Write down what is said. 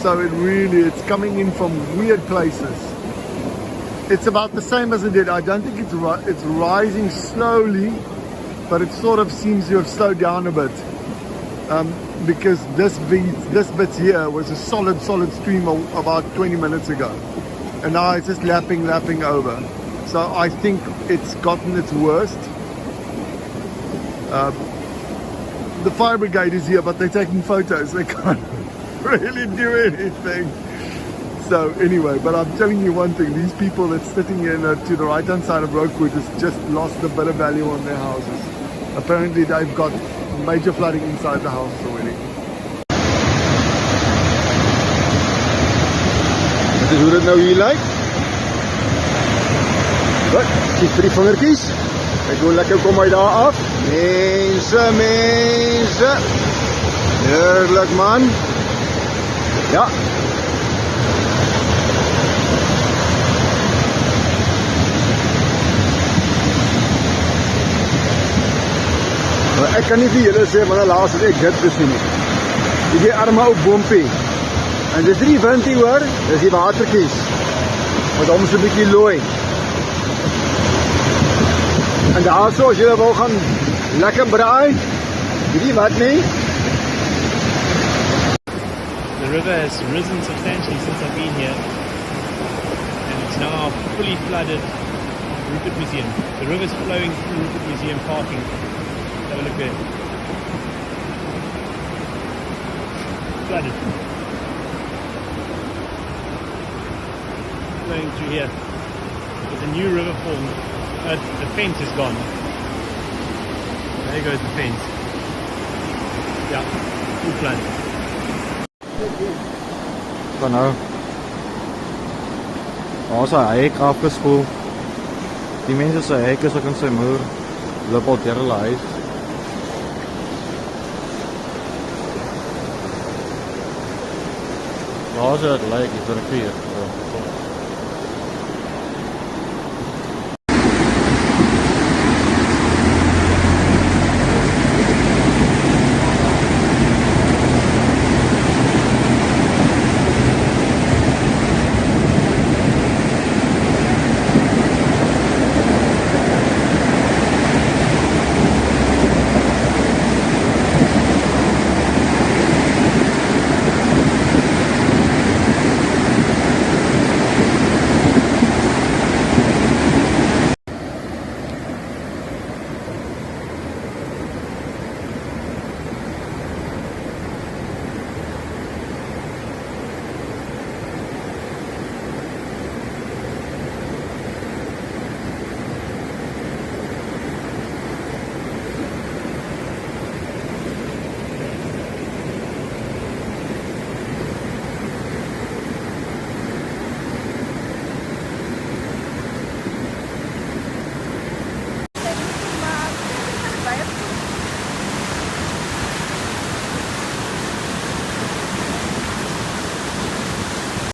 So it's coming in from weird places. It's about the same as it did. I don't think it's rising slowly, but it sort of seems to have slowed down a bit. Because this bit here was a solid stream about 20 minutes ago. And now it's just lapping over. So I think it's gotten its worst. The fire brigade is here, but they're taking photos. They can't really do anything. So anyway, but I'm telling you one thing, these people that's sitting in to the right hand side of Rookwood has just lost a bit of value on their houses. Apparently they've got major flooding inside the house already. Dit is hoe dit nou hier lyk. Goed, kies vir die vingertjies. Kyk hoe lekker kom hy daar af. Mense. Heerlik man. Ja. Ek kan nie vir julle sê, maar laas het ek dit gesien nie. Die arme ou boompie. En dis die wind hier hoor, dis die watertjies. Wat hom so 'n bietjie looi. En daarso as julle wil gaan lekker braai, weet jy wat nie? The river has risen substantially since I've been here, and it's now fully flooded Rupert Museum. The river's flowing through Rupert Museum parking. Have a look there. Flooded. Flowing through here. There's a new river formed. The fence is gone. There goes the fence. Yeah, full flood. Van nou. Ons het hy afgespoel. Die mense sê hy is ook in sy muur. Loop al deur hulle huis. Daar is het lyk, is er 'n vuur.